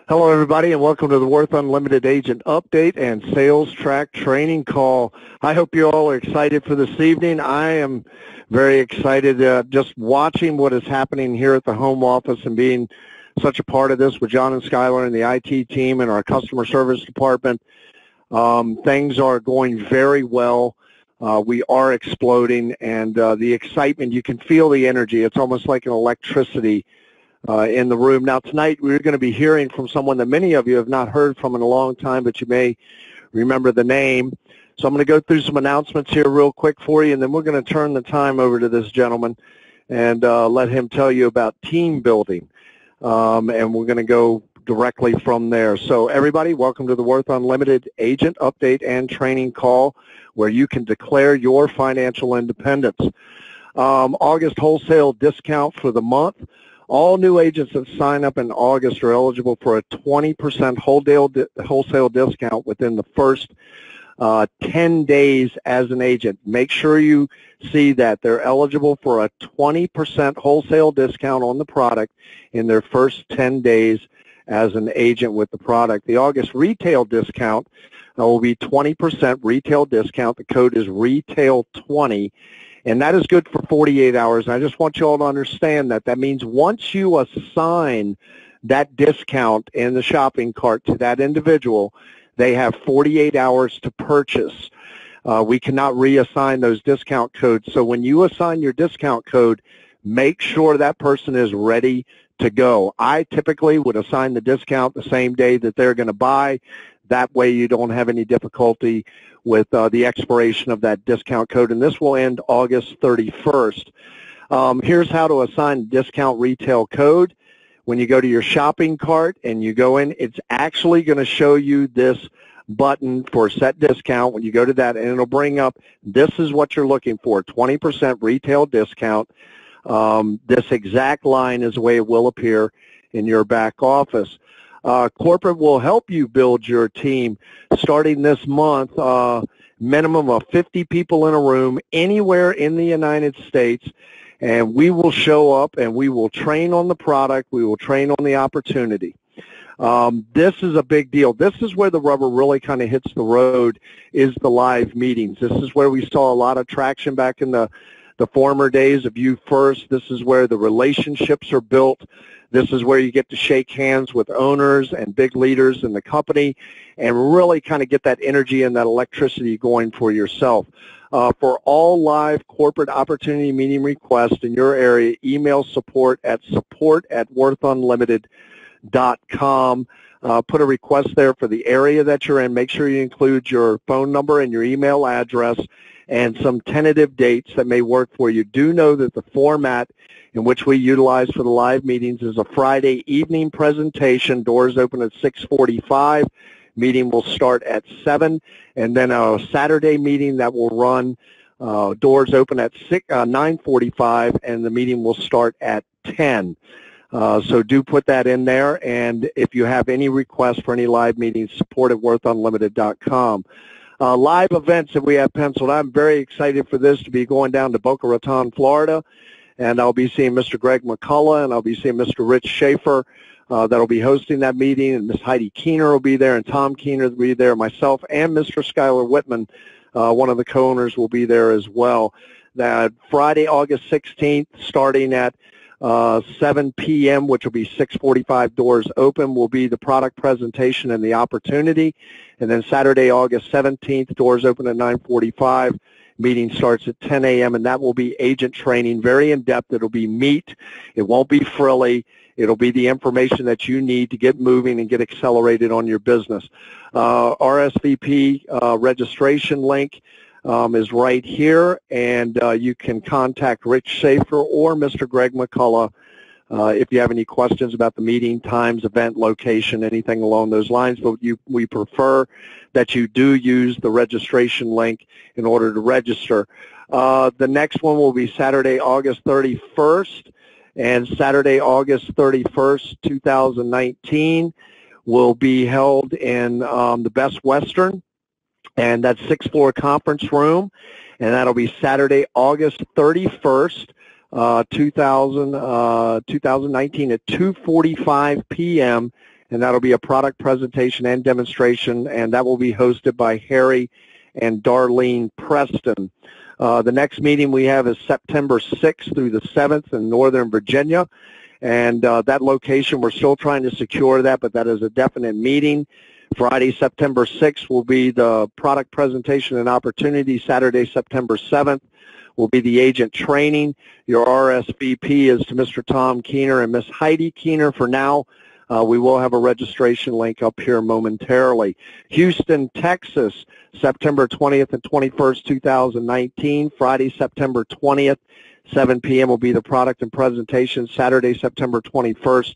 Hello, everybody, and welcome to the Worth Unlimited Agent Update and Sales Track Training Call. I hope you all are excited for this evening. I am very excited just watching what is happening here at the home office and being such a part of this with John and Skylar and the IT team and our customer service department. Things are going very well. We are exploding, and the excitement, you can feel the energy. It's almost like an electricity in the room. Now, tonight we're going to be hearing from someone that many of you have not heard from in a long time, but you may remember the name. So I'm going to go through some announcements here real quick for you, and then we're going to turn the time over to this gentleman and let him tell you about team building. And we're going to go directly from there. So everybody, welcome to the Worth Unlimited Agent Update and Training Call, where you can declare your financial independence. August wholesale discount for the month. All new agents that sign up in August are eligible for a 20% wholesale discount within the first 10 days as an agent. Make sure you see that they're eligible for a 20% wholesale discount on the product in their first 10 days as an agent with the product. The August retail discount will be 20% retail discount. The code is RETAIL20. And that is good for 48 hours. I just want you all to understand that. That means once you assign that discount in the shopping cart to that individual, they have 48 hours to purchase. We cannot reassign those discount codes. So when you assign your discount code, make sure that person is ready to go. I typically would assign the discount the same day that they're going to buy. That way you don't have any difficulty with the expiration of that discount code, and this will end August 31st. Here's how to assign discount retail code. When you go to your shopping cart and you go in, it's actually going to show you this button for set discount. When you go to that, and it'll bring up, this is what you're looking for, 20% retail discount. This exact line is the way it will appear in your back office. Corporate will help you build your team starting this month, minimum of 50 people in a room anywhere in the United States, and we will show up and we will train on the product, we will train on the opportunity. This is a big deal. This is where the rubber really kind of hits the road, is the live meetings. This is where we saw a lot of traction back in the former days of You First. This is where the relationships are built. This is where you get to shake hands with owners and big leaders in the company and really kind of get that energy and that electricity going for yourself. For all live corporate opportunity meeting requests in your area, email support@worthunlimited.com. Put a request there for the area that you're in. Make sure you include your phone number and your email address and some tentative dates that may work for you. Do know that the format in which we utilize for the live meetings is a Friday evening presentation. Doors open at 6:45. Meeting will start at 7. And then a Saturday meeting that will run, doors open at 9:45, and the meeting will start at 10. So do put that in there. And if you have any requests for any live meetings, support@worthunlimited.com. Live events that we have penciled. I'm very excited for this to be going down to Boca Raton, Florida, and I'll be seeing Mr. Greg McCullough, and I'll be seeing Mr. Rich Schaefer that'll be hosting that meeting, and Ms. Heidi Keener will be there, and Tom Keener will be there, myself, and Mr. Skylar Whitman, one of the co-owners, will be there as well. That Friday, August 16th, starting at 7 p.m., which will be 6:45 doors open, will be the product presentation and the opportunity. And then Saturday, August 17th, doors open at 9:45. Meeting starts at 10 a.m., and that will be agent training, very in-depth. It'll be meat. It won't be frilly. It'll be the information that you need to get moving and get accelerated on your business. RSVP registration link is right here, and you can contact Rich Schaefer or Mr. Greg McCullough if you have any questions about the meeting, times, event, location, anything along those lines. But we prefer that you do use the registration link in order to register. The next one will be Saturday, August 31st, and Saturday, August 31st, 2019 will be held in the Best Western, and that's 6th floor conference room, and that'll be Saturday, August 31st, 2019 at 2:45 p.m., and that'll be a product presentation and demonstration, and that will be hosted by Harry and Darlene Preston. The next meeting we have is September 6th through the 7th in Northern Virginia, and that location, we're still trying to secure that, but that is a definite meeting. Friday, September 6th will be the product presentation and opportunity. Saturday, September 7th will be the agent training. Your RSVP is to Mr. Tom Keener and Miss Heidi Keener for now. We will have a registration link up here momentarily. Houston, Texas, September 20th and 21st, 2019. Friday, September 20th, 7 p.m. will be the product and presentation. Saturday, September 21st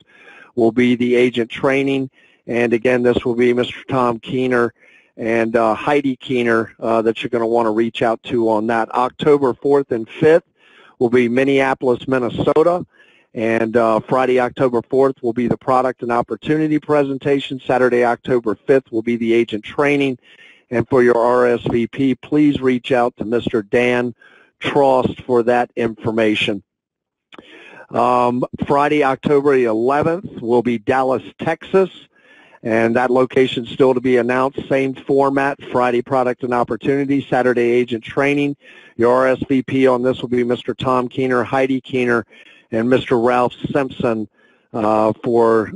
will be the agent training. And again, this will be Mr. Tom Keener and Heidi Keener that you're going to want to reach out to on that. October 4th and 5th will be Minneapolis, Minnesota. And Friday, October 4th will be the product and opportunity presentation. Saturday, October 5th will be the agent training. And for your RSVP, please reach out to Mr. Dan Trost for that information. Friday, October 11th will be Dallas, Texas. And that location still to be announced. Same format, Friday product and opportunity, Saturday agent training. Your RSVP on this will be Mr. Tom Keener, Heidi Keener, and Mr. Ralph Simpson for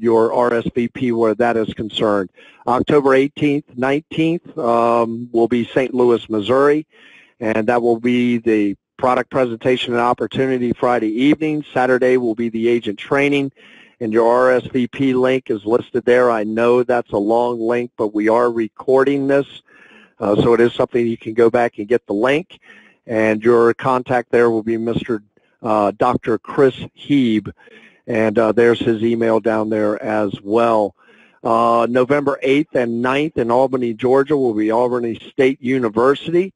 your RSVP where that is concerned. October 18th, 19th will be St. Louis, Missouri, and that will be the product presentation and opportunity Friday evening. Saturday will be the agent training. And your RSVP link is listed there. I know that's a long link, but we are recording this, so it is something you can go back and get the link. And your contact there will be Mr. Dr. Chris Heeb, and there's his email down there as well. November 8th and 9th in Albany, Georgia will be Albany State University.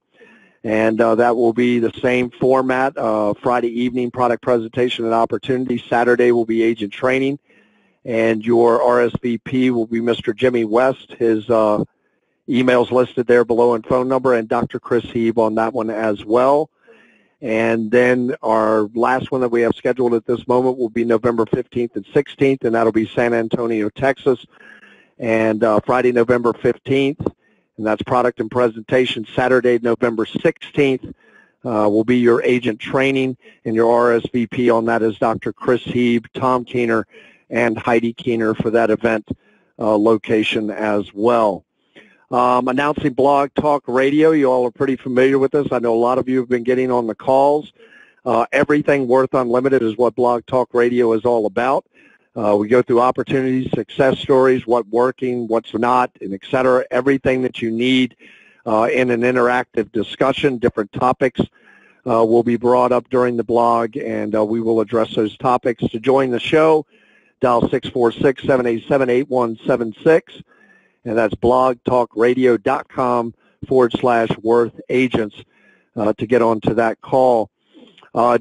And that will be the same format, Friday evening product presentation and opportunity. Saturday will be agent training. And your RSVP will be Mr. Jimmy West. His email's listed there below and phone number, and Dr. Chris Heeb on that one as well. And then our last one that we have scheduled at this moment will be November 15th and 16th, and that'll be San Antonio, Texas. And Friday, November 15th. And that's product and presentation. Saturday, November 16th will be your agent training, and your RSVP on that is Dr. Chris Heeb, Tom Keener, and Heidi Keener for that event location as well. Announcing Blog Talk Radio. You all are pretty familiar with this. I know a lot of you have been getting on the calls. Everything Worth Unlimited is what Blog Talk Radio is all about. We go through opportunities, success stories, what's working, what's not, and et cetera. Everything that you need in an interactive discussion, different topics will be brought up during the blog, and we will address those topics. To join the show, dial 646-787-8176, and that's blogtalkradio.com/Worth Agents to get onto that call.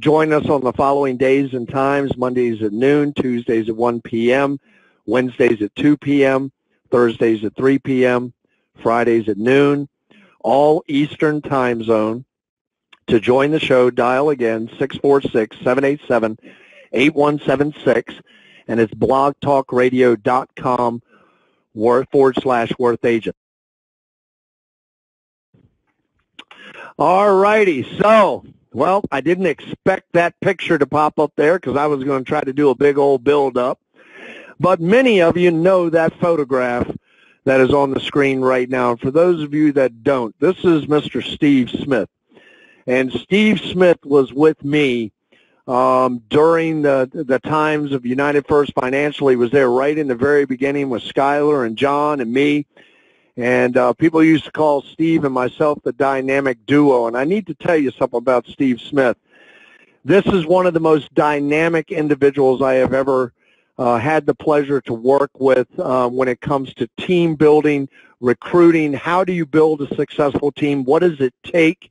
Join us on the following days and times: Mondays at noon, Tuesdays at 1 p.m., Wednesdays at 2 p.m., Thursdays at 3 p.m., Fridays at noon, all Eastern time zone. To join the show, dial again 646-787-8176, and it's blogtalkradio.com/Worth Agent. All righty, so... well, I didn't expect that picture to pop up there because I was going to try to do a big old build-up. But many of you know that photograph that is on the screen right now. And for those of you that don't, this is Mr. Steve Smith. And Steve Smith was with me during the times of United First Financial. He was there right in the very beginning with Skylar and John and me. And people used to call Steve and myself the dynamic duo. And I need to tell you something about Steve Smith. This is one of the most dynamic individuals I have ever had the pleasure to work with when it comes to team building, recruiting. How do you build a successful team? What does it take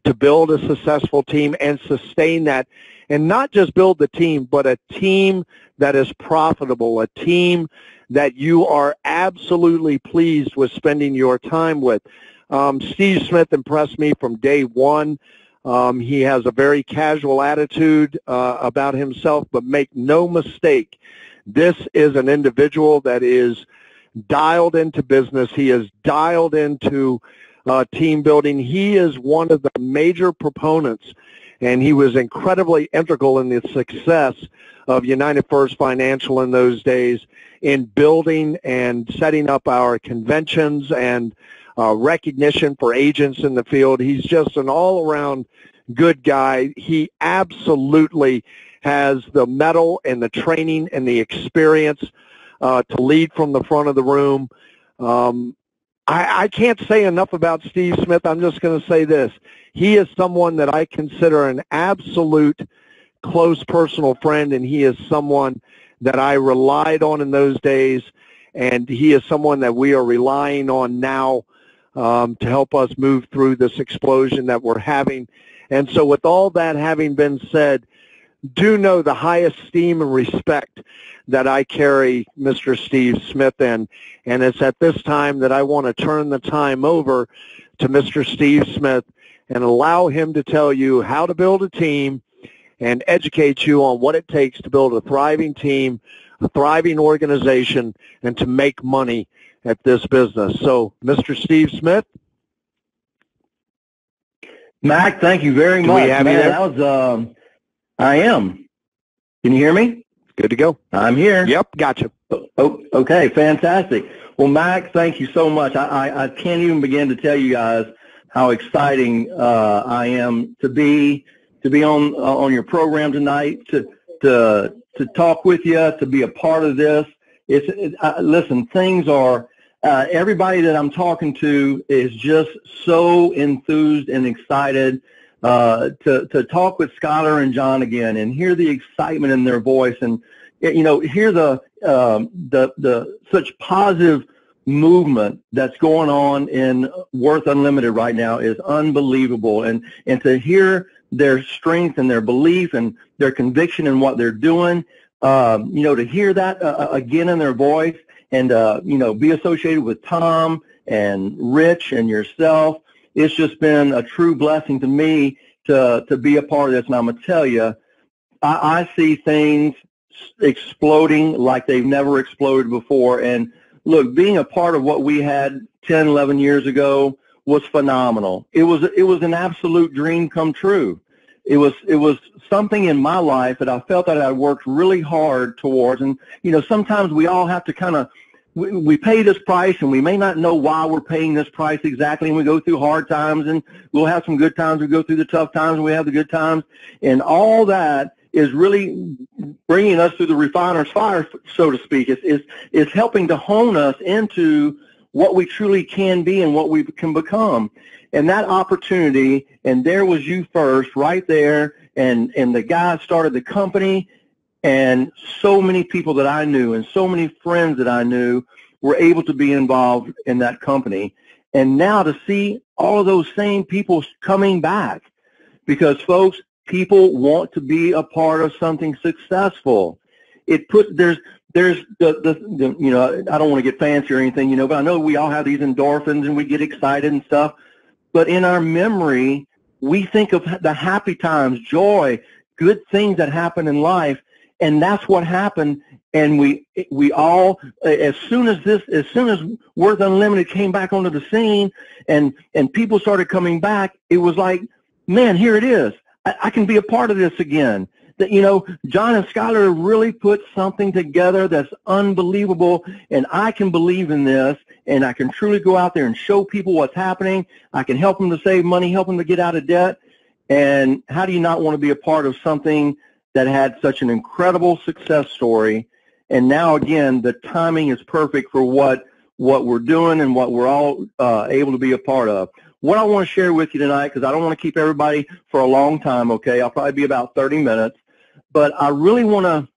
to build a successful team and sustain that? And not just build the team, but a team that is profitable, a team that you are absolutely pleased with spending your time with. Steve Smith impressed me from day one. He has a very casual attitude about himself, but make no mistake This is an individual that is dialed into business. He is dialed into team building. He is one of the major proponents, and he was incredibly integral in the success of United First Financial in those days in building and setting up our conventions and recognition for agents in the field. He's just an all-around good guy. He absolutely has the mettle and the training and the experience to lead from the front of the room. I can't say enough about Steve Smith. I'm just going to say this. He is someone that I consider an absolute close personal friend, and he is someone that I relied on in those days, and he is someone that we are relying on now to help us move through this explosion that we're having. And so with all that having been said, do know the highest esteem and respect that I carry Mr. Steve Smith in. And it's at this time that I want to turn the time over to Mr. Steve Smith and allow him to tell you how to build a team and educate you on what it takes to build a thriving team, a thriving organization, and to make money at this business. So, Mr. Steve Smith? Mac, thank you very much. We have you there? That was, I am. Can you hear me? Good to go. I'm here. Yep, gotcha. Oh, okay, fantastic. Well, Mac, thank you so much. I can't even begin to tell you guys how exciting I am to be on your program tonight, to talk with you, to be a part of this. Listen, things are. Everybody that I'm talking to is just so enthused and excited to talk with Skylar and John again and hear the excitement in their voice, and hear the such positive movement that's going on in Worth Unlimited right now is unbelievable, and to hear their strength and their belief and their conviction in what they're doing, to hear that again in their voice. And, be associated with Tom and Rich and yourself. It's just been a true blessing to me to be a part of this. And I'm going to tell you, I see things exploding like they've never exploded before. And, look, being a part of what we had 10, 11 years ago was phenomenal. It was an absolute dream come true. It was something in my life that I felt that I worked really hard towards. And, sometimes we all have to kind of, we pay this price, and we may not know why we're paying this price exactly, and we go through hard times, and we'll have some good times. We go through the tough times, and we have the good times. And all that is really bringing us through the refiner's fire, so to speak. It's helping to hone us into what we truly can be and what we can become. And that opportunity, and there was you first right there, and the guy started the company, and so many people that I knew and so many friends that I knew were able to be involved in that company. And now to see all of those same people coming back, because, folks, people want to be a part of something successful. There's I don't want to get fancy or anything, but I know we all have these endorphins and we get excited and stuff. But in our memory, we think of the happy times, joy, good things that happen in life. And that's what happened, and we all, as soon as Worth Unlimited came back onto the scene, and people started coming back, it was like, man, here it is. I can be a part of this again. That John and Skylar really put something together that's unbelievable, and I can believe in this, and I can truly go out there and show people what's happening. I can help them to save money, help them to get out of debt, and how do you not want to be a part of something that had such an incredible success story? And now, again, the timing is perfect for what we're doing and what we're all able to be a part of. What I want to share with you tonight, because I don't want to keep everybody for a long time, okay? I'll probably be about 30 minutes. But I really want to,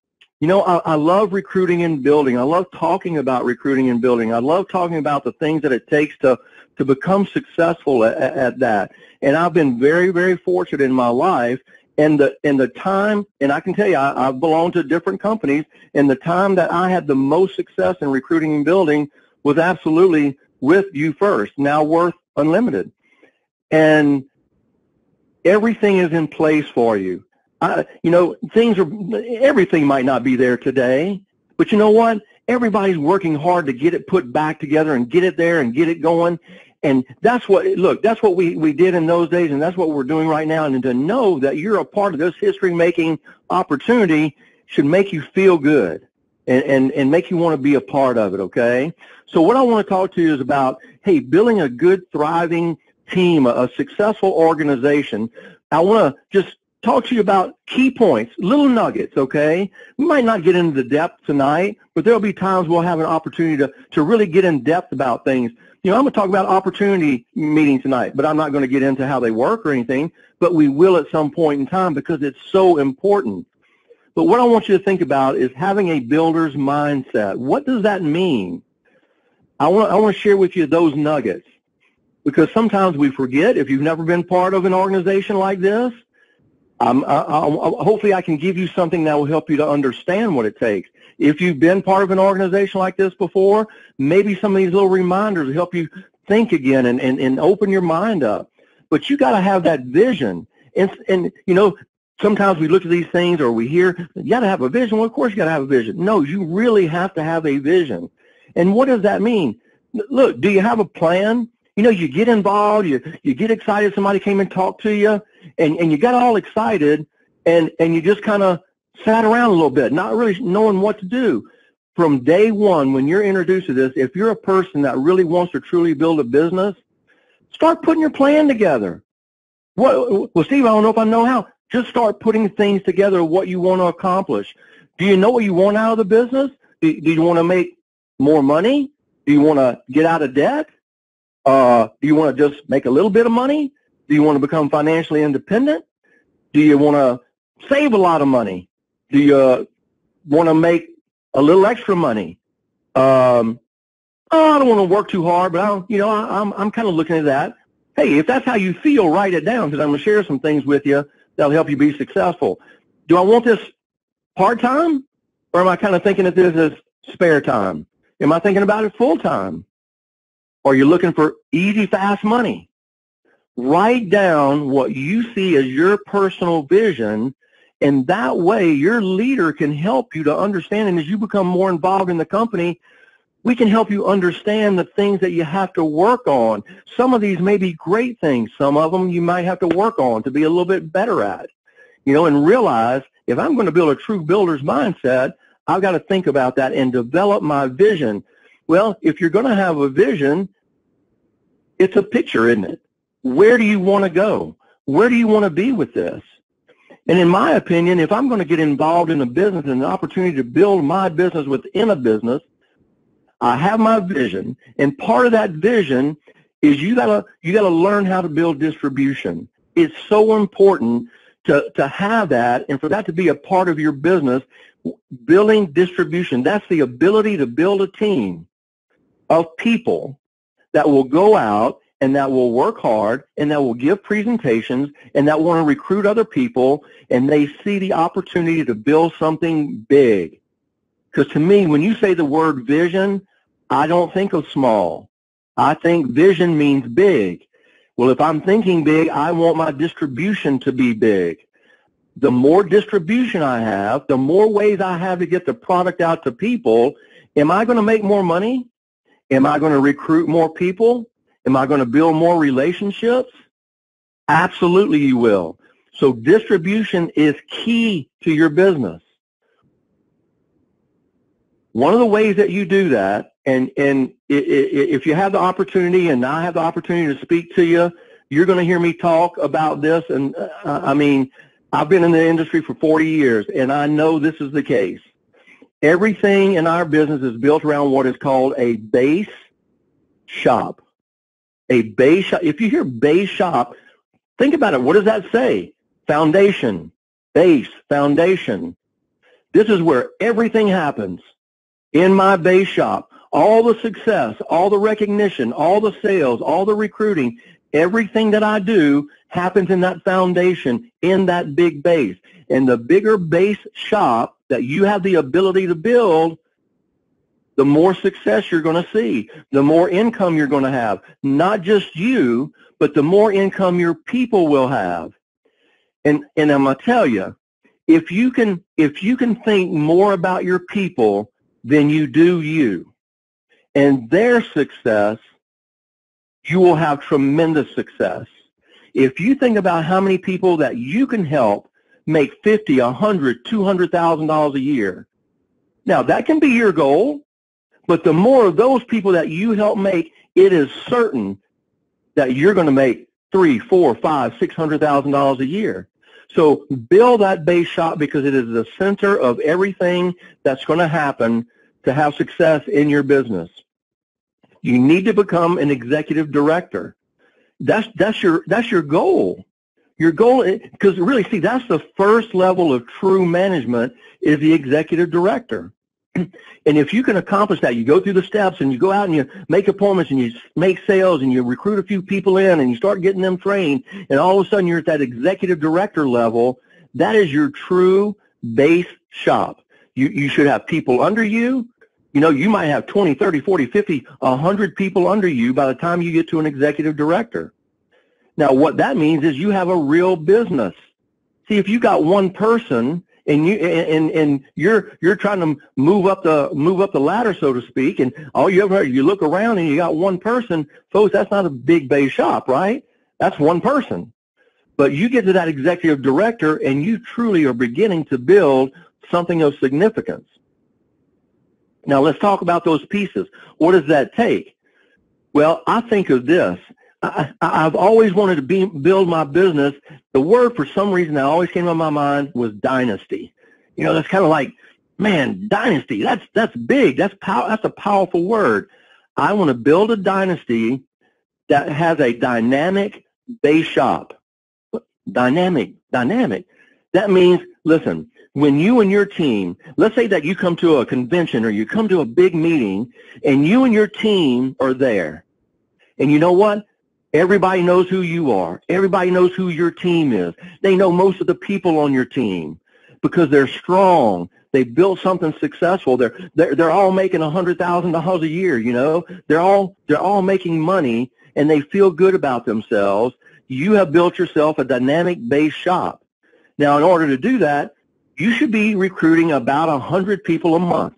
I love recruiting and building. I love talking about recruiting and building. I love talking about the things that it takes to become successful at that. And I've been very, very fortunate in my life. And the time, and I can tell you, I've belonged to different companies, and the time that I had the most success in recruiting and building was absolutely with you first, now Worth Unlimited. And everything is in place for you. Everything might not be there today, But you know what? Everybody's working hard to get it put back together and get it there and get it going. And that's what, look, that's what we did in those days, and that's what we're doing right now. And to know that you're a part of this history-making opportunity should make you feel good and make you want to be a part of it, okay? So what I want to talk to you is about, hey, building a good, thriving team, a successful organization. I want to just talk to you about key points, little nuggets, okay? We might not get into the depth tonight, but there'll be times we'll have an opportunity to really get in depth about things. You know, I'm going to talk about opportunity meeting tonight, but I'm not going to get into how they work or anything, but we will at some point in time because it's so important. But what I want you to think about is having a builder's mindset. What does that mean? I want to share with you those nuggets because sometimes we forget. If you've never been part of an organization like this, hopefully I can give you something that will help you to understand what it takes. If you've been part of an organization like this before, maybe some of these little reminders will help you think again and open your mind up. But you got to have that vision. And you know, sometimes we look at these things or we hear, you got to have a vision. Well, of course you got to have a vision. No, you really have to have a vision. And what does that mean? Look, do you have a plan? You know, you get involved, you get excited, somebody came and talked to you, and you got all excited, and you just kind of sat around a little bit, not really knowing what to do. From day one, when you're introduced to this, if you're a person that really wants to truly build a business, start putting your plan together. Well, Steve, I don't know if I know how. Just start putting things together, what you want to accomplish. Do you know what you want out of the business? Do you want to make more money? Do you want to get out of debt? Do you want to just make a little bit of money? Do you want to become financially independent? Do you want to save a lot of money? Do you want to make a little extra money? I don't want to work too hard, but I'm kind of looking at that. Hey, if that's how you feel, write it down because I'm going to share some things with you that'll help you be successful. Do I want this part-time, or am I kind of thinking of this as spare time? Am I thinking about it full-time? Or are you looking for easy, fast money? Write down what you see as your personal vision, and that way your leader can help you to understand. And as you become more involved in the company, we can help you understand the things that you have to work on. Some of these may be great things. Some of them you might have to work on to be a little bit better at. You know, and realize if I'm going to build a true builder's mindset, I've got to think about that and develop my vision. Well, if you're going to have a vision, it's a picture, isn't it? Where do you want to go? Where do you want to be with this? And in my opinion, if I'm going to get involved in a business and an opportunity to build my business within a business, I have my vision, and part of that vision is you gotta learn how to build distribution. It's so important to have that, and for that to be a part of your business. Building distribution, that's the ability to build a team of people that will go out and that will work hard and that will give presentations and that want to recruit other people, and they see the opportunity to build something big. Because to me, when you say the word vision, I don't think of small. I think vision means big. Well, if I'm thinking big, I want my distribution to be big. The more distribution I have, the more ways I have to get the product out to people. Am I going to make more money? Am I going to recruit more people? Am I going to build more relationships? Absolutely you will. So distribution is key to your business. One of the ways that you do that, and if you have the opportunity, and I have the opportunity to speak to you, you're going to hear me talk about this. And I mean, I've been in the industry for 40 years, and I know this is the case. Everything in our business is built around what is called a base shop. A base shop. If you hear base shop, think about it. What does that say? Foundation, base, foundation. This is where everything happens. In my base shop, all the success, all the recognition, all the sales, all the recruiting, everything that I do happens in that foundation, in that big base. And the bigger base shop that you have the ability to build, the more success you're going to see, the more income you're going to have. Not just you, but the more income your people will have. And I'm going to tell you, if you can think more about your people then you do you. And their success, you will have tremendous success. If you think about how many people that you can help make $50, $100, $200,000 a year, now that can be your goal, but the more of those people that you help make, it is certain that you're going to make $300,000, $400,000, $500,000, $600,000 a year. So build that base shop because it is the center of everything that's going to happen to have success in your business. You need to become an executive director. That's your goal. Your goal, because really, see, that's the first level of true management is the executive director. And if you can accomplish that, you go through the steps and you go out and you make appointments and you make sales and you recruit a few people in and you start getting them trained, and all of a sudden you're at that executive director level, that is your true base shop. You should have people under you. You know, you might have 20, 30, 40, 50, 100 people under you by the time you get to an executive director. Now, what that means is you have a real business. See, if you got one person and you're trying to move up the ladder, so to speak, and all you look around and you got one person, folks, that's not a big base shop, right? That's one person. But you get to that executive director and you truly are beginning to build something of significance. Now, let's talk about those pieces. What does that take? Well, I think of this. I've always wanted to build my business. The word, for some reason, that always came to my mind was dynasty. You know, that's kind of like, man, dynasty, that's big. That's a powerful word. I want to build a dynasty that has a dynamic base shop. Dynamic. That means, listen, when you and your team, let's say that you come to a convention or you come to a big meeting and you and your team are there. And you know what? Everybody knows who you are. Everybody knows who your team is. They know most of the people on your team because they're strong. They built something successful. They're all making $100,000 a year, you know. They're all making money and they feel good about themselves. You have built yourself a dynamic base shop. Now, in order to do that, you should be recruiting about 100 people a month.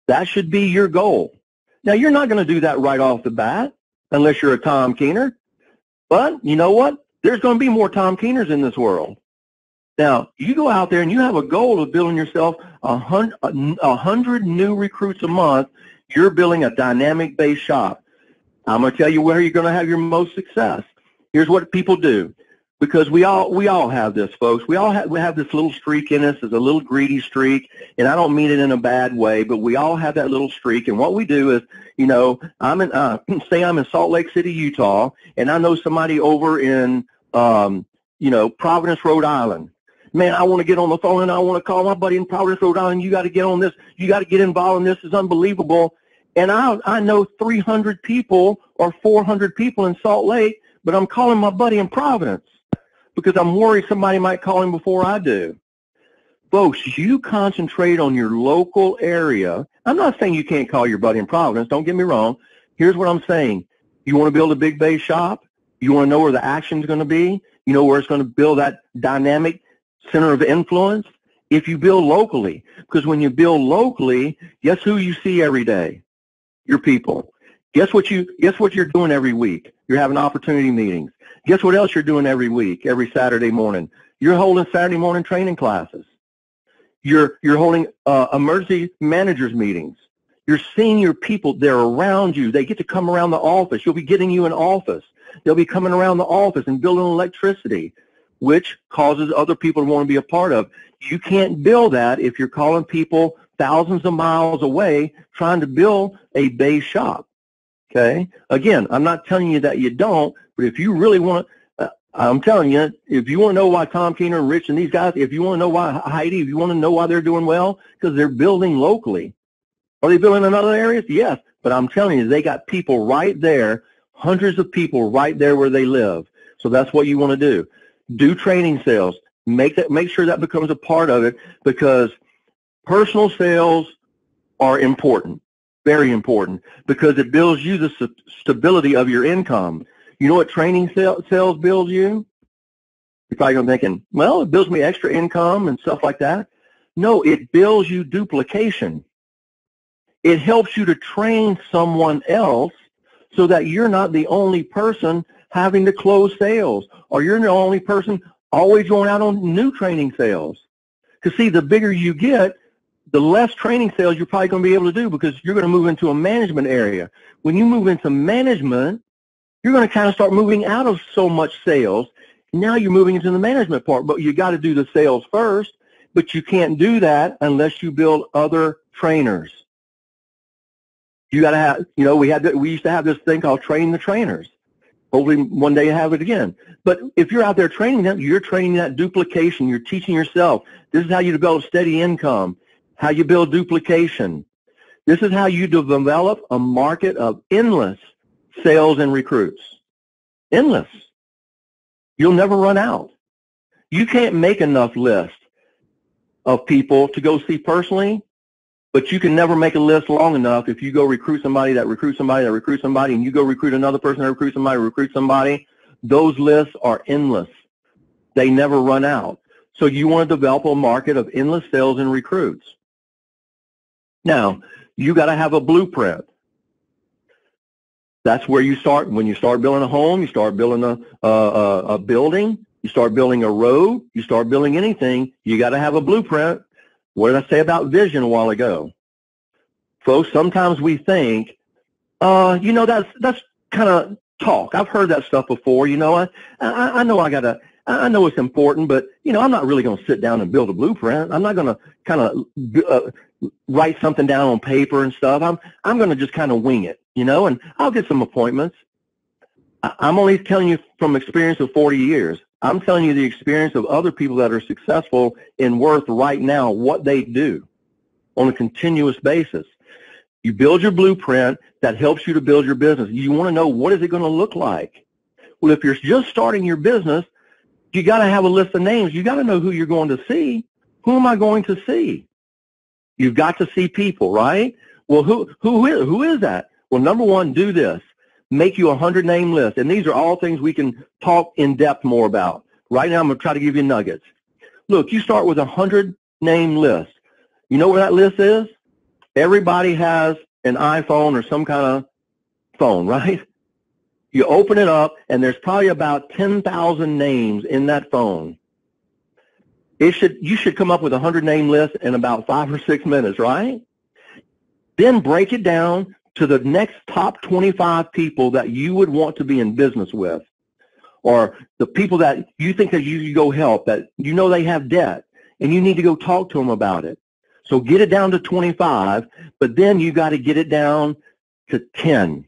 That should be your goal. Now, you're not going to do that right off the bat unless you're a Tom Keener. But you know what? There's going to be more Tom Keeners in this world. Now, you go out there and you have a goal of building yourself 100 new recruits a month. You're building a dynamic base shop. I'm going to tell you where you're going to have your most success. Here's what people do. Because we all have this, folks. We have this little streak in us. It's a little greedy streak, and I don't mean it in a bad way, but we all have that little streak. And what we do is, you know, say I'm in Salt Lake City, Utah, and I know somebody over in, you know, Providence, Rhode Island. Man, I want to get on the phone and I want to call my buddy in Providence, Rhode Island. You got to get on this. You got to get involved in this. It's unbelievable. And I know 300 people or 400 people in Salt Lake, but I'm calling my buddy in Providence, because I'm worried somebody might call him before I do. Folks, you concentrate on your local area. I'm not saying you can't call your buddy in Providence. Don't get me wrong. Here's what I'm saying. You want to build a big base shop? You want to know where the action's going to be? You know where it's going to build that dynamic center of influence? If you build locally. Because when you build locally, guess who you see every day? Your people. Guess what you're doing every week? You're having opportunity meetings. Guess what else you're doing every week, every Saturday morning? You're holding Saturday morning training classes. You're holding emergency managers meetings. You're seeing your people. They're around you. They get to come around the office. You'll be getting you an office. They'll be coming around the office and building electricity, which causes other people to want to be a part of. You can't build that if you're calling people thousands of miles away trying to build a base shop. Okay? Again, I'm not telling you that you don't, but if you really want to, I'm telling you, if you want to know why Tom Keener and Rich and these guys, if you want to know why Heidi, if you want to know why they're doing well, because they're building locally. Are they building in other areas? Yes, but I'm telling you, they got people right there, hundreds of people right there where they live. So that's what you want to do. Do training sales. Make sure that becomes a part of it, because personal sales are important. Very important, because it builds you the stability of your income. You know what training sales builds you? You're probably thinking, well, it builds me extra income and stuff like that. No, it builds you duplication. It helps you to train someone else so that you're not the only person having to close sales, or you're the only person always going out on new training sales. Because see, the bigger you get, the less training sales you're probably going to be able to do, because you're going to move into a management area. When you move into management, you're going to kind of start moving out of so much sales. Now you're moving into the management part, but you got to do the sales first, but you can't do that unless you build other trainers. You got to have, you know, we used to have this thing called train the trainers. Hopefully one day you have it again. But if you're out there training them, you're training that duplication. You're teaching yourself. This is how you develop steady income, how you build duplication. This is how you develop a market of endless sales and recruits. Endless. You'll never run out. You can't make enough lists of people to go see personally, but you can never make a list long enough if you go recruit somebody that recruits somebody that recruits somebody, and you go recruit another person that recruits somebody. Those lists are endless. They never run out. So you want to develop a market of endless sales and recruits. Now, you got to have a blueprint. That's where you start. When you start building a home, you start building a building, you start building a road, you start building anything, you got to have a blueprint. What did I say about vision a while ago? Folks, sometimes we think, you know, that's kind of talk. I've heard that stuff before. You know, I know I know it's important, but, you know, I'm not really going to sit down and build a blueprint. I'm not going to kind of write something down on paper and stuff. I'm going to just kind of wing it, you know, and I'll get some appointments. I'm only telling you from experience of 40 years. I'm telling you the experience of other people that are successful in Worth right now, what they do on a continuous basis. You build your blueprint that helps you to build your business. You want to know, what is it going to look like? Well, if you're just starting your business, you got to have a list of names. You got to know who you're going to see. Who am I going to see? You've got to see people, right? Well, who is that? Well, number one, do this. Make you a 100-name list. And these are all things we can talk in depth more about. Right now, I'm going to try to give you nuggets. Look, you start with a 100-name list. You know where that list is? Everybody has an iPhone or some kind of phone, right? You open it up, and there's probably about 10,000 names in that phone. You should come up with a 100-name list in about 5 or 6 minutes, right? Then break it down to the next top 25 people that you would want to be in business with, or the people that you think that you could go help, that you know they have debt, and you need to go talk to them about it. So get it down to 25, but then you got to get it down to 10.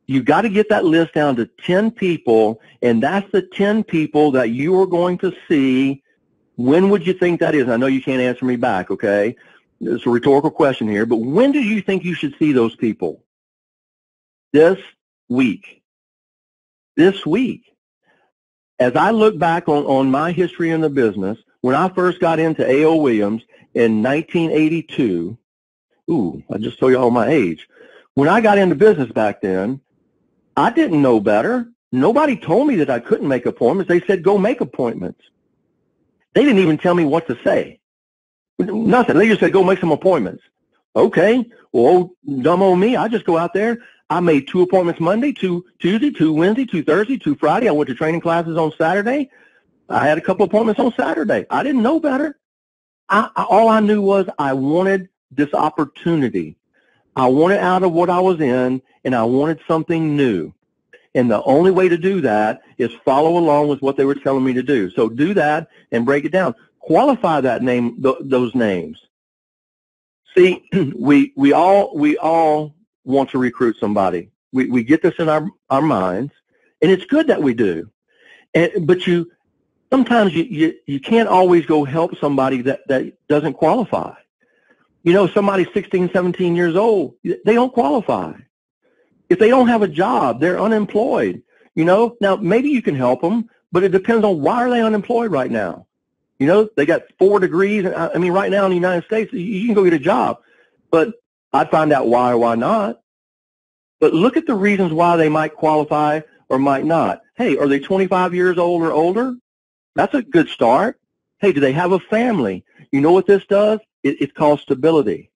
You got to get that list down to 10 people, and that's the 10 people that you are going to see. When would you think that is? I know you can't answer me back, okay? It's a rhetorical question here, but when do you think you should see those people? This week. This week. As I look back on my history in the business, when I first got into A.O. Williams in 1982, I just told you all my age. When I got into business back then, I didn't know better. Nobody told me that I couldn't make appointments. They said, go make appointments. They didn't even tell me what to say. Nothing. They just said, go make some appointments. Okay. Well, dumb old me, I just go out there. I made 2 appointments Monday, 2 Tuesday, 2 Wednesday, 2 Thursday, 2 Friday. I went to training classes on Saturday. I had a couple appointments on Saturday. I didn't know better. All I knew was I wanted this opportunity. I wanted out of what I was in, and I wanted something new. And the only way to do that is follow along with what they were telling me to do. So do that and break it down. Qualify that name, those names. See, we all want to recruit somebody. We get this in our minds, and it's good that we do. But sometimes you can't always go help somebody that doesn't qualify. You know, somebody's 16, 17 years old, they don't qualify. If they don't have a job, they're unemployed. You know, now maybe you can help them, but it depends on why are they unemployed right now. You know, they got 4 degrees. I mean, right now in the United States, you can go get a job, but I'd find out why or why not. But look at the reasons why they might qualify or might not. Hey, are they 25 years old or older? That's a good start. Hey, do they have a family? You know what this does? It's called stability.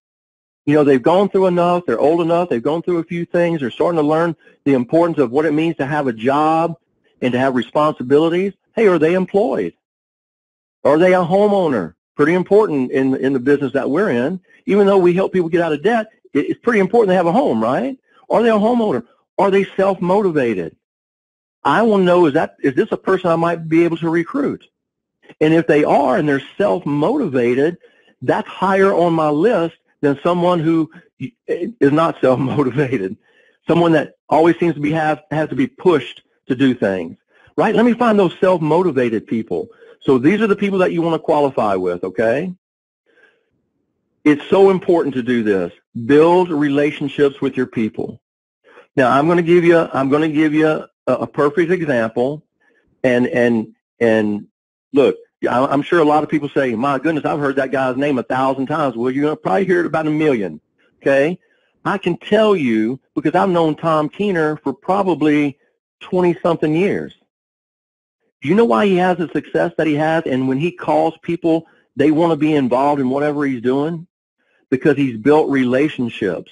You know, they've gone through enough, they're old enough, they've gone through a few things, they're starting to learn the importance of what it means to have a job and to have responsibilities. Hey, are they employed? Are they a homeowner? Pretty important in the business that we're in. Even though we help people get out of debt, it's pretty important to have a home, right? Are they a homeowner? Are they self-motivated? I want to know, is this a person I might be able to recruit? And if they are and they're self-motivated, that's higher on my list than someone who is not self-motivated, someone that always seems to has to be pushed to do things, right? Let me find those self-motivated people. So these are the people that you want to qualify with, okay? It's so important to do this. Build relationships with your people. Now, I'm going to give you a perfect example, and look, I'm sure a lot of people say, my goodness, I've heard that guy's name 1,000 times. Well, you're going to probably hear it about 1,000,000, okay? I can tell you, because I've known Tom Keener for probably 20-something years. Do you know why he has the success that he has? And when he calls people, they want to be involved in whatever he's doing? Because he's built relationships.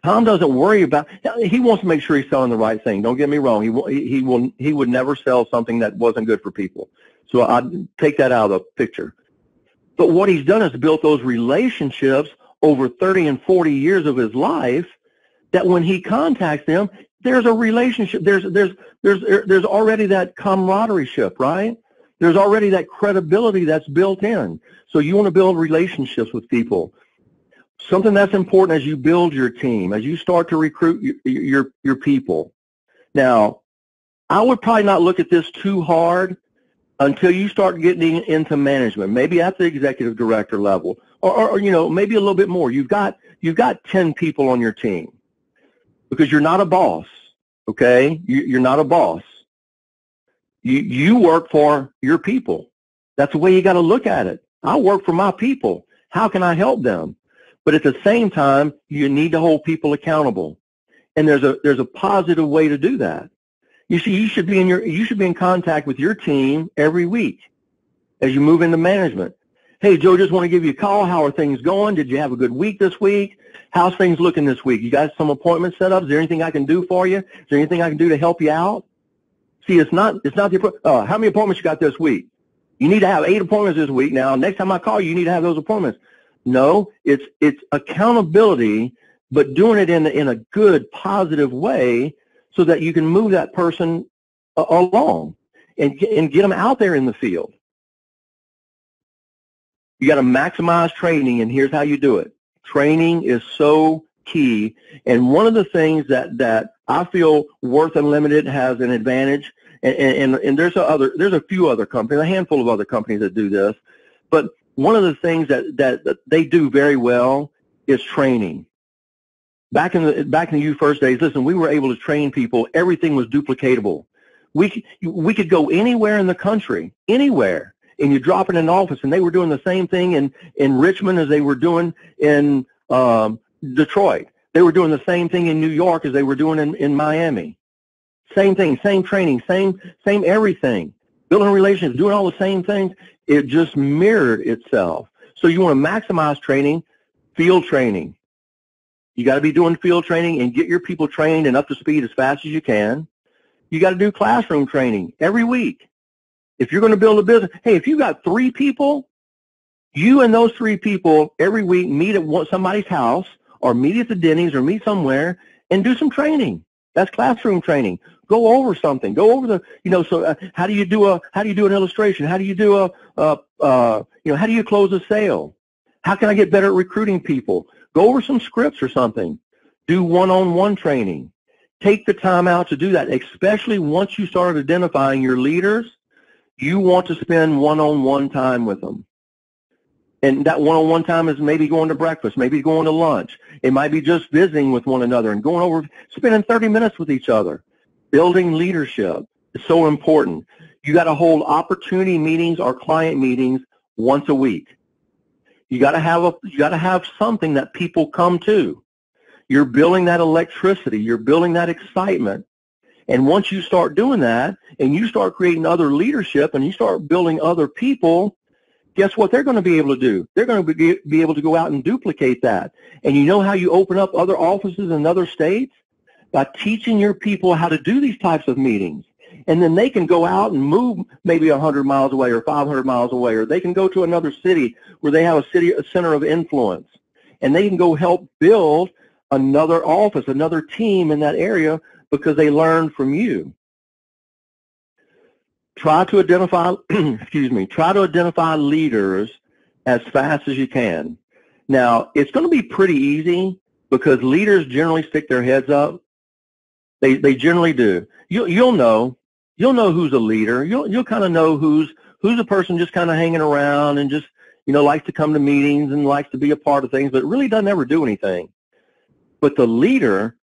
Tom doesn't worry about, he wants to make sure he's selling the right thing. Don't get me wrong. He would never sell something that wasn't good for people. So I'd take that out of the picture. But what he's done is built those relationships over 30 and 40 years of his life, that when he contacts them, there's a relationship. There's already that camaraderie, right? There's already that credibility that's built in. So you want to build relationships with people. Something that's important as you build your team, as you start to recruit your people. Now, I would probably not look at this too hard until you start getting into management, maybe at the executive director level, or you know, maybe a little bit more. You've got 10 people on your team, because you're not a boss, okay? You're not a boss. You work for your people. That's the way you got to look at it. I work for my people. How can I help them? But at the same time, you need to hold people accountable, and there's a positive way to do that. You see, you should be in contact with your team every week as you move into management. Hey, Joe, just want to give you a call. How are things going? Did you have a good week this week? How's things looking this week? You got some appointments set up? Is there anything I can do for you? Is there anything I can do to help you out? See, it's not how many appointments you got this week? You need to have 8 appointments this week. Now, next time I call you, you need to have those appointments. No, it's accountability, but doing it in a good, positive way, so that you can move that person along and get them out there in the field. You got to maximize training, and here's how you do it. Training is so key, and one of the things that I feel Worth Unlimited has an advantage, and there's a few other companies, a handful of other companies that do this, but one of the things that they do very well is training. Back in the U First days, listen, we were able to train people. Everything was duplicatable. We could go anywhere in the country, anywhere, and you drop in an office, and they were doing the same thing in Richmond as they were doing in Detroit. They were doing the same thing in New York as they were doing in Miami. Same thing, same training, same everything. Building relationships, doing all the same things. It just mirrored itself. So you want to maximize training, field training. You got to be doing field training and get your people trained and up to speed as fast as you can. You got to do classroom training every week. If you're going to build a business, hey, if you got 3 people, you and those 3 people every week meet at somebody's house, or meet at the Denny's, or meet somewhere and do some training. That's classroom training. Go over something. Go over so how do you do an illustration? How do you do how do you close a sale? How can I get better at recruiting people? Go over some scripts or something. Do one-on-one training. Take the time out to do that, especially once you start identifying your leaders. You want to spend one-on-one time with them. And that one-on-one time is maybe going to breakfast, maybe going to lunch. It might be just visiting with one another and spending 30 minutes with each other. Building leadership is so important. You got to hold opportunity meetings or client meetings once a week. You got to have something that people come to. You're building that electricity. You're building that excitement. And once you start doing that, and you start creating other leadership, and you start building other people, guess what they're going to be able to do? They're going to be able to go out and duplicate that. And you know how you open up other offices in other states? By teaching your people how to do these types of meetings. And then they can go out and move maybe 100 miles away or 500 miles away, or they can go to another city where they have a center of influence. And they can go help build another office, another team in that area because they learned from you. Try to identify, try to identify leaders as fast as you can. Now, it's going to be pretty easy because leaders generally stick their heads up. They generally do. You'll know who's a leader. You'll kind of know who's a person just kind of hanging around and just, likes to come to meetings and likes to be a part of things, but really doesn't ever do anything. But the leader,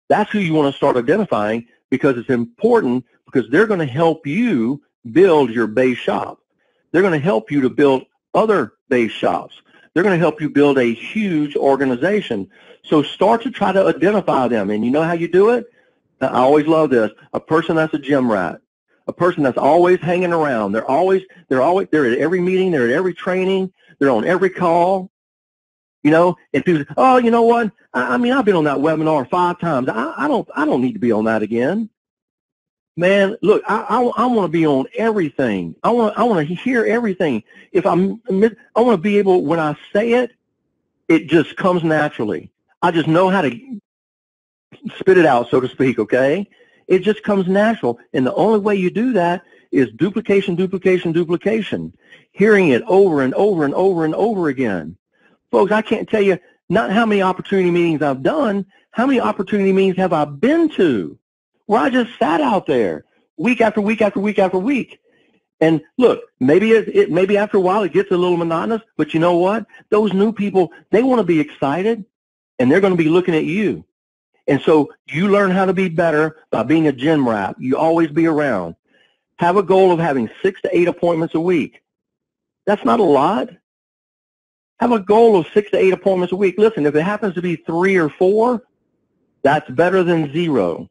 that's who you want to start identifying because it's important because they're going to help you build your base shop. They're going to help you to build other base shops. They're going to help you build a huge organization. So start to try to identify them. And you know how you do it? I always love this. A person that's a gym rat. A person that's always hanging around. They're at every meeting, they're at every training, they're on every call. And people say, oh, you know what? I've been on that webinar 5 times. I don't need to be on that again. Man, look, I want to be on everything. I want to hear everything. I want to be able, when I say it, it just comes naturally. I just know how to spit it out, so to speak, okay? It just comes natural. And the only way you do that is duplication, duplication, duplication. Hearing it over and over and over and over again. Folks, I can't tell you not how many opportunity meetings I've done, how many opportunity meetings have I been to where I just sat out there week after week after week after week. And look, maybe after a while it gets a little monotonous, but you know what? Those new people, they want to be excited, and they're going to be looking at you. And so you learn how to be better by being a gym rat. You always be around. Have a goal of having 6 to 8 appointments a week. That's not a lot. Have a goal of 6 to 8 appointments a week. Listen, if it happens to be 3 or 4, that's better than 0.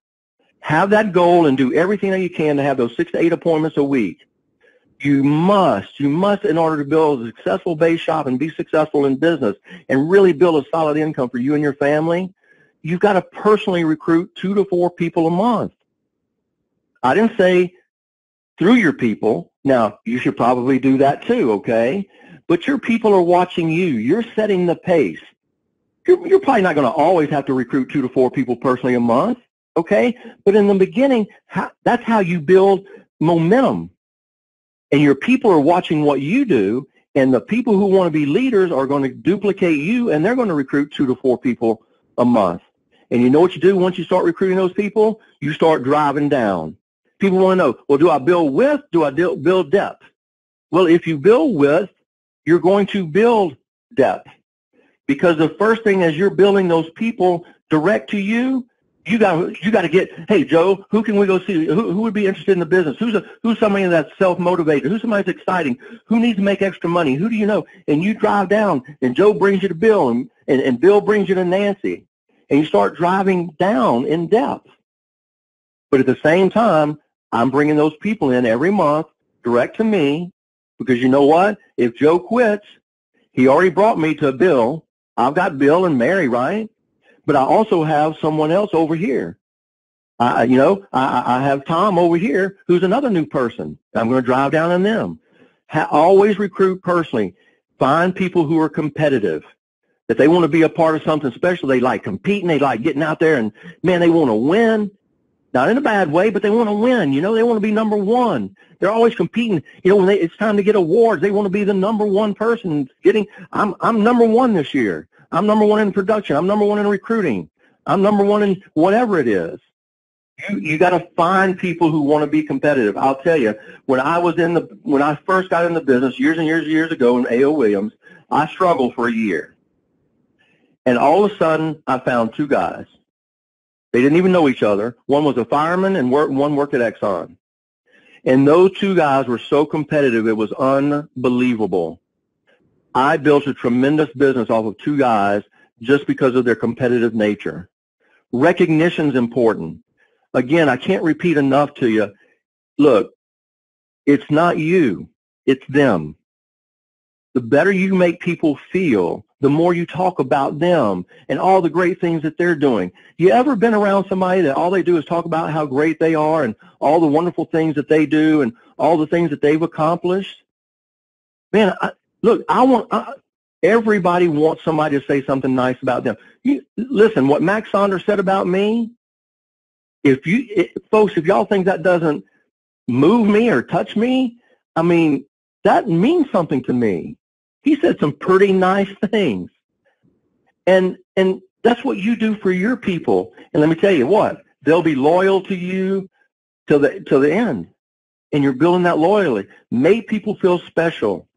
Have that goal and do everything that you can to have those 6 to 8 appointments a week. You must, in order to build a successful base shop and be successful in business and really build a solid income for you and your family, you've got to personally recruit 2 to 4 people a month. I didn't say through your people. Now, you should probably do that too, okay? But your people are watching you. You're setting the pace. You're probably not going to always have to recruit 2 to 4 people personally a month, okay? But in the beginning, that's how you build momentum. And your people are watching what you do, and the people who want to be leaders are going to duplicate you, and they're going to recruit 2 to 4 people a month. And you know what you do once you start recruiting those people? You start driving down. People want to know, well, do I build width? Do I build depth? Well, if you build width, you're going to build depth. Because the first thing as you're building those people direct to you, you got to get, hey, Joe, who can we go see? Who would be interested in the business? Who's somebody that's self-motivated? Who's somebody that's exciting? Who needs to make extra money? Who do you know? And you drive down, and Joe brings you to Bill, and Bill brings you to Nancy. And you start driving down in depth. But at the same time, I'm bringing those people in every month direct to me because you know what? If Joe quits, he already brought me to Bill. I've got Bill and Mary, right? But I also have someone else over here. I have Tom over here who's another new person. I'm going to drive down on them. Always recruit personally. Find people who are competitive. That they want to be a part of something special. They like competing. They like getting out there and, man, they want to win. Not in a bad way, but they want to win. They want to be number one. They're always competing. When it's time to get awards, they want to be the number one person I'm number one this year. I'm number one in production. I'm number one in recruiting. I'm number one in whatever it is. You got to find people who want to be competitive. I'll tell you, when I first got in the business years and years ago in A.O. Williams, I struggled for a year. And all of a sudden, I found 2 guys. They didn't even know each other. One was a fireman and one worked at Exxon. And those 2 guys were so competitive, it was unbelievable. I built a tremendous business off of 2 guys just because of their competitive nature. Recognition's important. Again, I can't repeat enough to you. Look, it's not you. It's them. the better you make people feel, the more you talk about them and all the great things that they're doing. You ever been around somebody that all they do is talk about how great they are and all the wonderful things that they do and all the things that they've accomplished? Man, everybody wants somebody to say something nice about them. Listen, what Max Saunders said about me, folks, if y'all think that doesn't move me or touch me, I mean, that means something to me. He said some pretty nice things. And that's what you do for your people. And let me tell you what, they'll be loyal to you till the end. And you're building that loyalty. Make people feel special.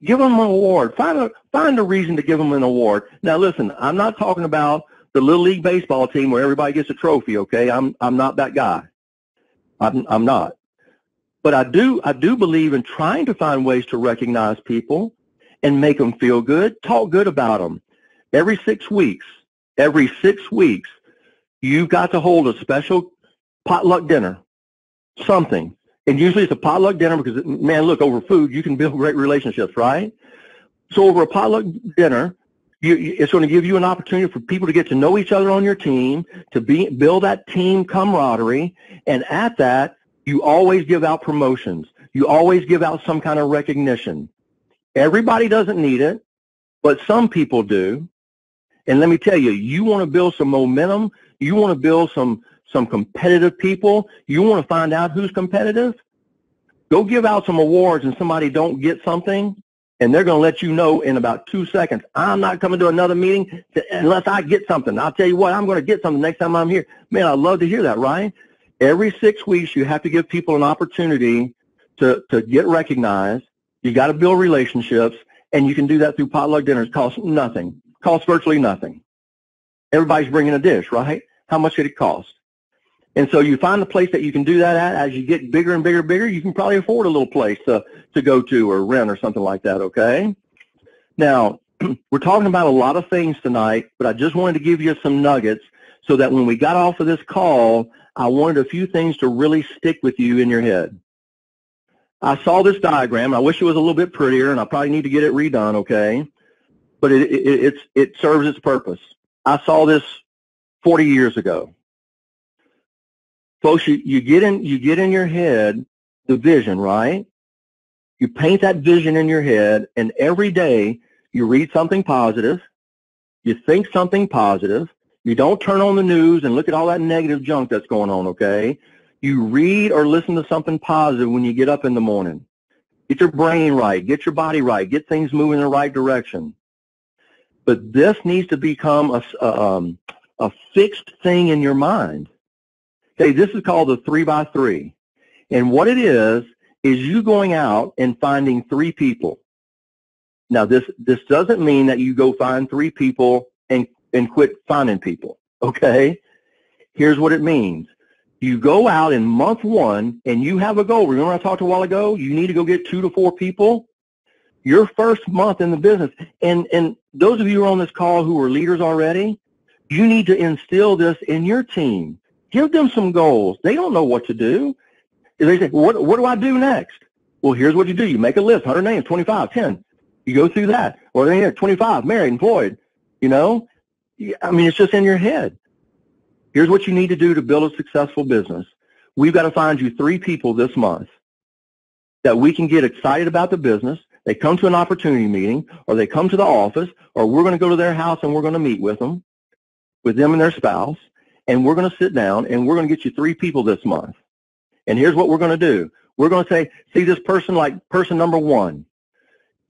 Give them an award. Find a reason to give them an award. Now listen, I'm not talking about the Little League baseball team where everybody gets a trophy, okay? I'm not that guy. I'm not. But I do believe in trying to find ways to recognize people and make them feel good, talk good about them. Every 6 weeks, you've got to hold a special potluck dinner, something. And usually it's a potluck dinner because, man, look, over food, you can build great relationships, right? So over a potluck dinner, it's going to give you an opportunity for people to get to know each other on your team, to build that team camaraderie, and at that, you always give out promotions. You always give out some kind of recognition. Everybody doesn't need it, but some people do. And let me tell you, you want to build some momentum. You want to build some competitive people. You want to find out who's competitive. Go give out some awards and somebody don't get something, and they're going to let you know in about 2 seconds, I'm not coming to another meeting unless I get something. I'll tell you what, I'm going to get something next time I'm here. Man, I'd love to hear that, right? Every 6 weeks, you have to give people an opportunity to get recognized. You got to build relationships, and you can do that through potluck dinners. Costs nothing. Costs virtually nothing. Everybody's bringing a dish, right? How much did it cost? And so you find a place that you can do that at. As you get bigger and bigger, you can probably afford a little place to go to or rent or something like that, okay? Now, we're talking about a lot of things tonight, but I just wanted to give you some nuggets so that when we got off of this call, I wanted a few things to really stick with you in your head. I saw this diagram. I wish it was a little bit prettier, and I probably need to get it redone, okay? But it serves its purpose. I saw this 40 years ago. Folks, you get in your head the vision, right? You paint that vision in your head, and every day you read something positive, you think something positive, you don't turn on the news and look at all that negative junk that's going on, okay? You read or listen to something positive when you get up in the morning. Get your brain right, get your body right, get things moving in the right direction. But this needs to become a fixed thing in your mind. Okay, this is called the 3x3. And what it is you going out and finding 3 people. Now, this doesn't mean that you go find 3 people and quit finding people, okay? Here's what it means. You go out in month 1 and you have a goal. Remember I talked a while ago? You need to go get 2 to 4 people. Your first month in the business, and those of you who are on this call who are leaders already, you need to instill this in your team. Give them some goals. They don't know what to do. They say, what do I do next? Well, here's what you do. You make a list, 100 names, 25, 10. You go through that. Or they have 25, married, employed. You know? I mean, it's just in your head. Here's what you need to do to build a successful business. We've got to find you 3 people this month that we can get excited about the business. They come to an opportunity meeting, or they come to the office, or we're going to go to their house and we're going to meet with them and their spouse, and we're going to sit down and we're going to get you 3 people this month. And here's what we're going to do. We're going to say, see this person like person number 1.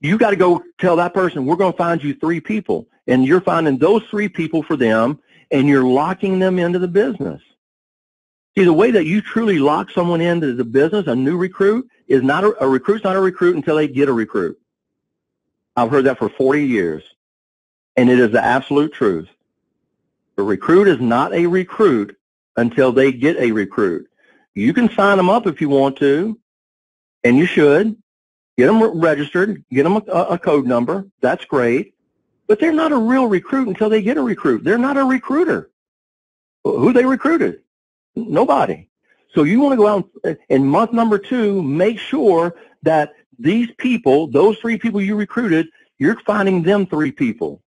You got to go tell that person, we're going to find you 3 people, and you're finding those 3 people for them, and you're locking them into the business. See, the way that you truly lock someone into the business, a new recruit, is not a recruit's not a recruit until they get a recruit. I've heard that for 40 years, and it is the absolute truth. A recruit is not a recruit until they get a recruit. You can sign them up if you want to, and you should. Get them registered, get them a code number. That's great. But they're not a real recruit until they get a recruit. They're not a recruiter. Who they recruited? Nobody. So you want to go out in month number 2, make sure that these people, those 3 people you recruited, You're finding them 3 people.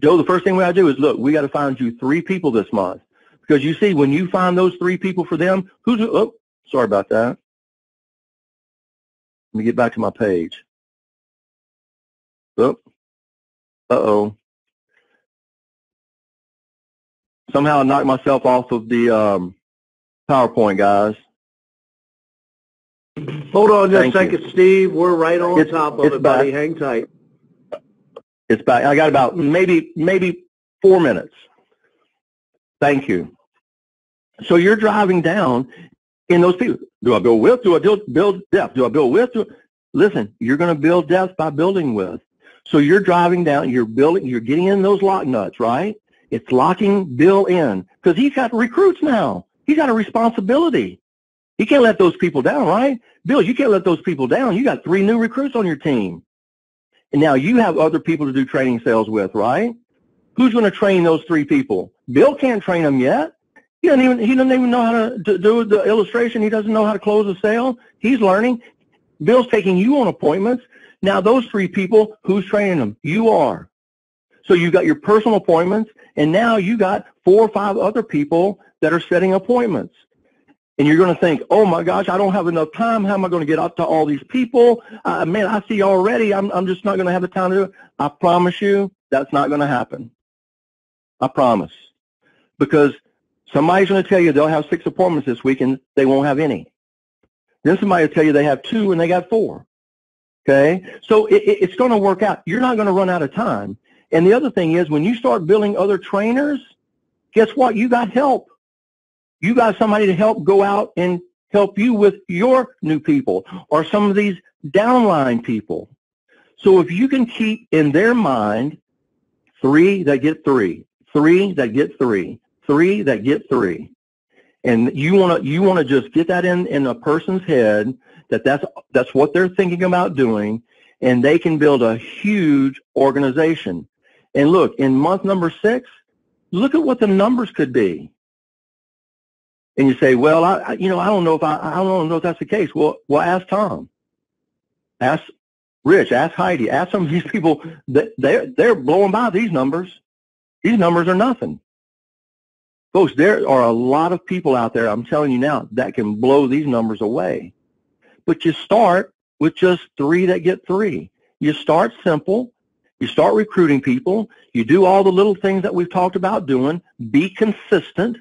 Joe, the first thing we got to do is, look, we got to find you 3 people this month. Because you see, when you find those 3 people for them, oh, sorry about that. Let me get back to my page. Oh, uh-oh. Somehow I knocked myself off of the PowerPoint, guys. Hold on just a second, Steve. We're right on top of it, buddy. Hang tight. It's back. I got about maybe 4 minutes. Thank you. So you're driving down in those people. Do I build width? Do I build depth? Do I build width? Listen, you're going to build depth by building width. So you're driving down, you're getting in those lock nuts, right? It's locking Bill in because he's got recruits now. He's got a responsibility. He can't let those people down, right? Bill, you can't let those people down. You got 3 new recruits on your team. And now you have other people to do training sales with, right? Who's going to train those 3 people? Bill can't train them yet. He doesn't even know how to do the illustration. He doesn't know how to close a sale. He's learning. Bill's taking you on appointments. Now those 3 people, who's training them? You are. So you got your personal appointments, and now you got 4 or 5 other people that are setting appointments. And you're going to think, oh my gosh, I don't have enough time. How am I going to get out to all these people? Man, I see already. I'm just not going to have the time to do it. I promise you that's not going to happen. I promise. Because somebody's going to tell you they'll have 6 appointments this week and they won't have any. Then somebody will tell you they have 2 and they got 4. Okay? So it's going to work out. You're not going to run out of time. And the other thing is, when you start building other trainers, guess what? You got help. You got somebody to help go out and help you with your new people or some of these downline people. So if you can keep in their mind 3 that get 3, 3 that get 3, 3 that get 3, and you want to just get that in a person's head that's what they're thinking about doing, and they can build a huge organization. And look, in month number 6, look at what the numbers could be. And you say, well, I don't know if that's the case. Well, ask Tom, ask Rich, ask Heidi, ask some of these people that they're blowing by these numbers. These numbers are nothing. Folks, there are a lot of people out there, I'm telling you now, that can blow these numbers away. But you start with just 3 that get 3. You start simple. You start recruiting people. You do all the little things that we've talked about doing. Be consistent.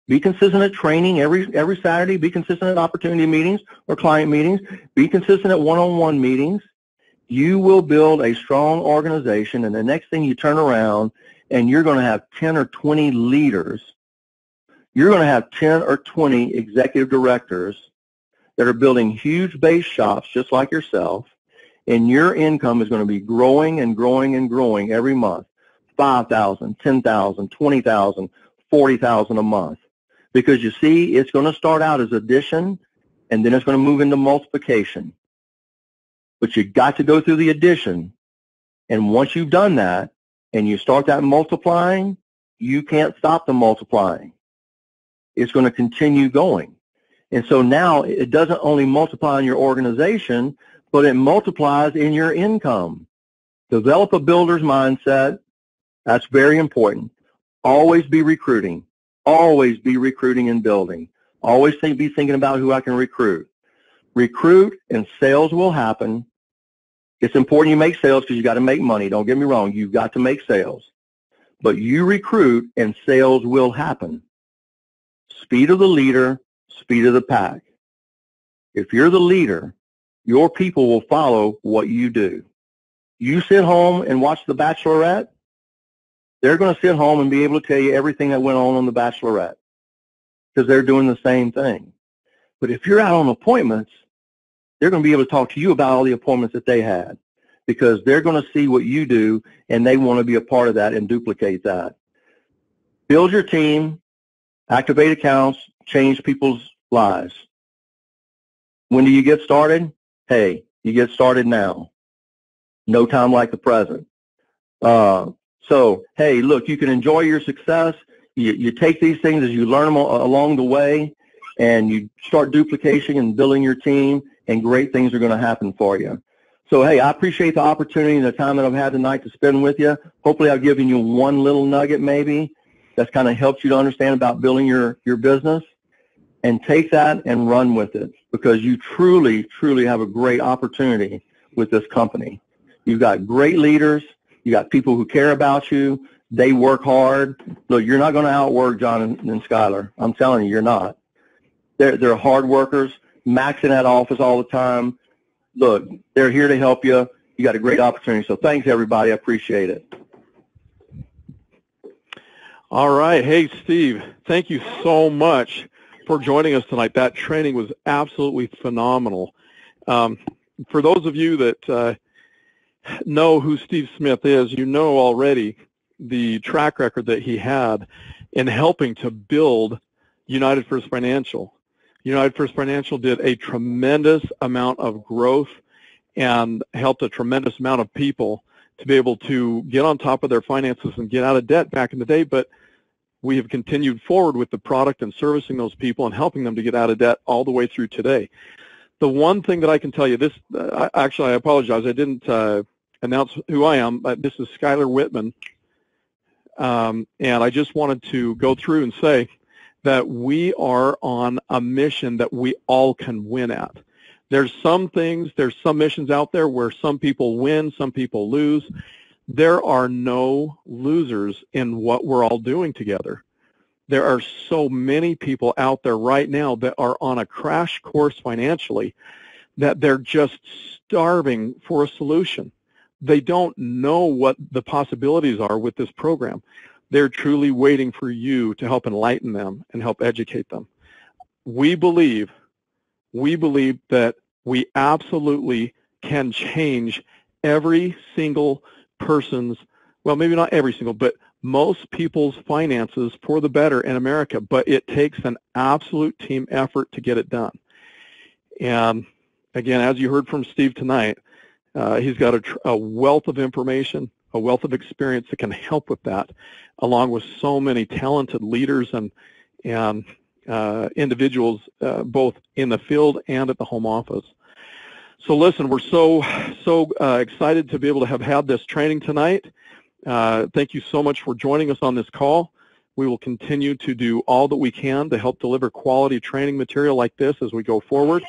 Be consistent at training every Saturday. Be consistent at opportunity meetings or client meetings. Be consistent at one-on-one meetings. You will build a strong organization, and the next thing you turn around and you're going to have 10 or 20 leaders. You're going to have 10 or 20 executive directors that are building huge base shops just like yourself, and your income is going to be growing and growing and growing every month. 5,000, 10,000, 20,000, 40,000 a month. Because you see, it's going to start out as addition, and then it's going to move into multiplication. But you got to go through the addition, and once you've done that, and you start that multiplying, you can't stop the multiplying. It's going to continue going. And so now it doesn't only multiply in your organization, but it multiplies in your income. Develop a builder's mindset. That's very important. Always be recruiting. Always be recruiting and building. Always be thinking about who I can recruit. Recruit and sales will happen. It's important you make sales because you got to make money. Don't get me wrong. You've got to make sales. But you recruit and sales will happen. Speed of the leader, speed of the pack. If you're the leader, your people will follow what you do. You sit home and watch The Bachelorette, they're going to sit home and be able to tell you everything that went on The Bachelorette because they're doing the same thing. But if you're out on appointments, they're going to be able to talk to you about all the appointments that they had because they're going to see what you do and they want to be a part of that and duplicate that. Build your team, activate accounts, change people's lives. When do you get started? Hey, you get started now. No time like the present. So, hey, look, you can enjoy your success. You take these things as you learn them along the way, and you start duplication and building your team, and great things are going to happen for you. So, hey, I appreciate the opportunity and the time that I've had tonight to spend with you. Hopefully I've given you one little nugget maybe that's kind of helped you to understand about building your business. And take that and run with it, because you truly, truly have a great opportunity with this company. You've got great leaders. You got people who care about you. They work hard. Look, you're not going to outwork John and Skylar. I'm telling you, you're not. They're hard workers, maxing that office all the time. Look, they're here to help you. You got a great opportunity. So thanks, everybody. I appreciate it. All right. Hey, Steve, thank you so much for joining us tonight. That training was absolutely phenomenal. For those of you that know who Steve Smith is, you know already the track record that he had in helping to build United First Financial. United First Financial did a tremendous amount of growth and helped a tremendous amount of people to be able to get on top of their finances and get out of debt back in the day, but we have continued forward with the product and servicing those people and helping them to get out of debt all the way through today. The one thing that I can tell you, this actually, I apologize, I didn't announce who I am, but this is Skylar Whitman, and I just wanted to go through and say that we are on a mission that we all can win at. There's some missions out there where some people win, some people lose. There are no losers in what we're all doing together. There are so many people out there right now that are on a crash course financially that they're just starving for a solution. They don't know what the possibilities are with this program. They're truly waiting for you to help enlighten them and help educate them. We believe that we absolutely can change every single person's, well, maybe not every single, but most people's finances for the better in America, but it takes an absolute team effort to get it done. And again, as you heard from Steve tonight, he's got a wealth of information, a wealth of experience that can help with that, along with so many talented leaders and individuals, both in the field and at the home office. So listen, we're so excited to be able to have had this training tonight. Thank you so much for joining us on this call. We will continue to do all that we can to help deliver quality training material like this as we go forward.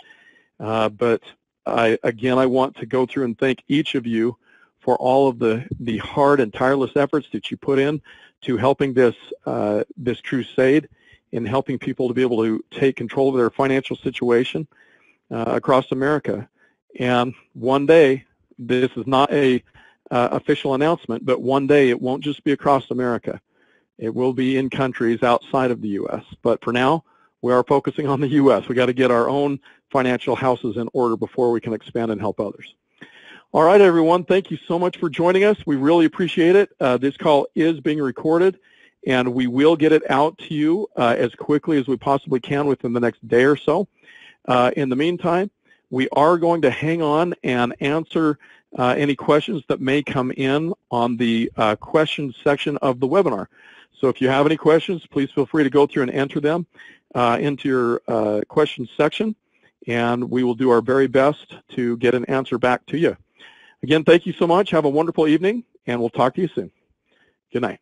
But I want to go through and thank each of you for all of the hard and tireless efforts that you put in to helping this crusade in helping people to be able to take control of their financial situation across America. And one day, this is not a official announcement, but one day it won't just be across America. It will be in countries outside of the U.S. But for now, we are focusing on the U.S. We got to get our own financial houses in order before we can expand and help others. All right, everyone, thank you so much for joining us. We really appreciate it. This call is being recorded, and we will get it out to you as quickly as we possibly can within the next day or so. In the meantime, we are going to hang on and answer any questions that may come in on the questions section of the webinar. So if you have any questions, please feel free to go through and enter them into your questions section, and we will do our very best to get an answer back to you. Again, thank you so much. Have a wonderful evening, and we'll talk to you soon. Good night.